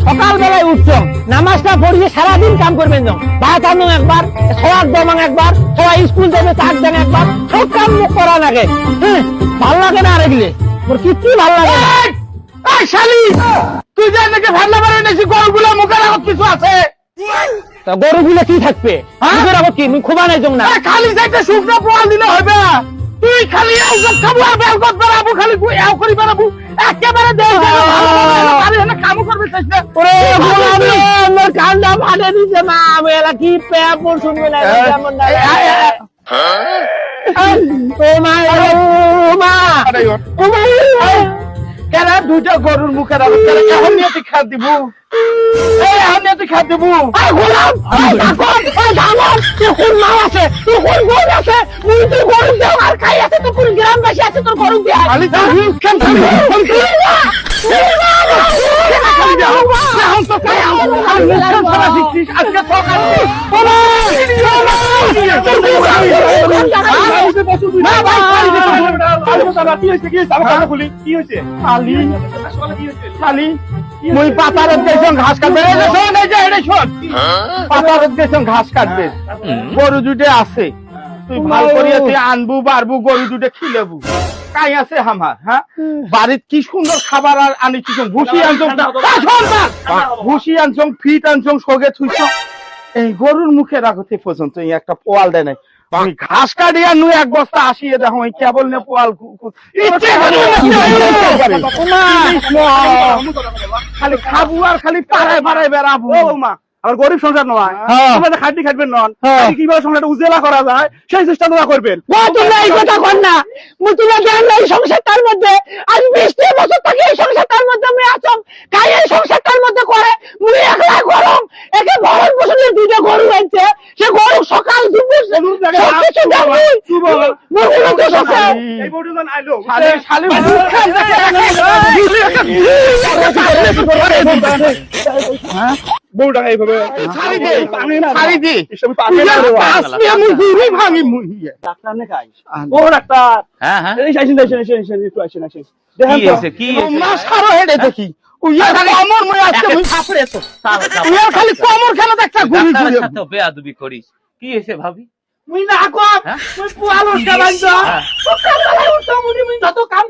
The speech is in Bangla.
সকালবেলায় উঠছো, নামাজটা পড়িয়ে সারাদিন কাম করবেন, ভাত আনো একবার, খাওয়ার দমাং একবার, সবাই স্কুল যাবে তার দেন একবার, সব কাম করা লাগে। হ্যাঁ, ভাল লাগে না আরেকলে মোর কিচ্ছু ভাল লাগে না। শালি তুই যে নাকি ভান্না বাড়ি এনেছি, গরুগুলো মুখের আগত কিছু আছে? গরুগুলো কি থাকবে মুখের আগত? কি মুখ খোবা নাই না? খালি যাইতে শুকনো পোয়াল দিলে হবে? তুই খালি খাবো আর বেলগত বেড়াবো, খালি এও করি বেড়াবো, একেবারে কামও করবে চেষ্টা করে। আমার কান্না ফাটে দিছে মা, আমি এলা কি পেপ শুনবে না কেমন না। কেন দুইটা গরুর মুখের আগত এখন নিয়ে তুই খাদ দিব? এখন নিয়ে তুই খাদ দিব? গ্রামবাসী আছে তোর গরু দিয়ে ঘাস কাটবে, ঘাস কাটবে, গরু দুটে আছে, তুই ভাল করিয়া তুই আনবু বাড়বু, গরু দুটে খিলেবু, কাই আছে আমার? হ্যাঁ, বাড়ির কি সুন্দর খাবার আর আনিছি, ভুসি আনছ, ভুসি আনছ, ফিট আনছ, সগে থুইছ, এই গরুর মুখের আগতে পর্যন্ত একটা পোয়াল দেয় নাই। আমি ঘাস কাটিয়া নু এক বস্তা আসিয়ে দেখো কেবল নে পোয়াল খালি খাবো আর খালি পাড়ায় পাড়ায় বেড়াবো। আমার গরিব সংসার নয়, খাটি খাটবেন নন, কিভাবে সংসারটা উজেলা করা যায় সেই চেষ্টা তোমরা করবেন। এই কথা কর না, মুতুলা দেন এই সংসারটার মধ্যে আজ 20 বছর থেকে এই সংসারটার মধ্যে আমি আছম, কাই এই সংসারটার মধ্যে করে মুই একলা গরম, একে ভরণ পোষণের দুইটা গরু আনছে, সে গরু সকাল দুপুর সবকিছু দেখবি মুরগুলো তো সকাল এই বড়জন আইলো শালি হ্যাঁ বউটা এইভাবে ছাড়ি দে এসব পাবে না আসলে আমি গুরু ভাঙি মুহিয়ে ডাক্তার নে কাই ও ডাক্তার। হ্যাঁ হ্যাঁ, এই আইছেন একটু আসেন দেখেন কি হইছে কি হইছে? না সারো হেডে দেখি উইয়া খালি আমার মই আজকে মুই থাপড়ে তো উইয়া খালি কোমর খেলা দেখতা ঘুরি ঘুরি সাথে বেয়াদবি করিস, কি হইছে ভাবি? মুই না কো মুই পুয়ালস কা বান্ধা সকালবেলা উঠো মুই যত কাম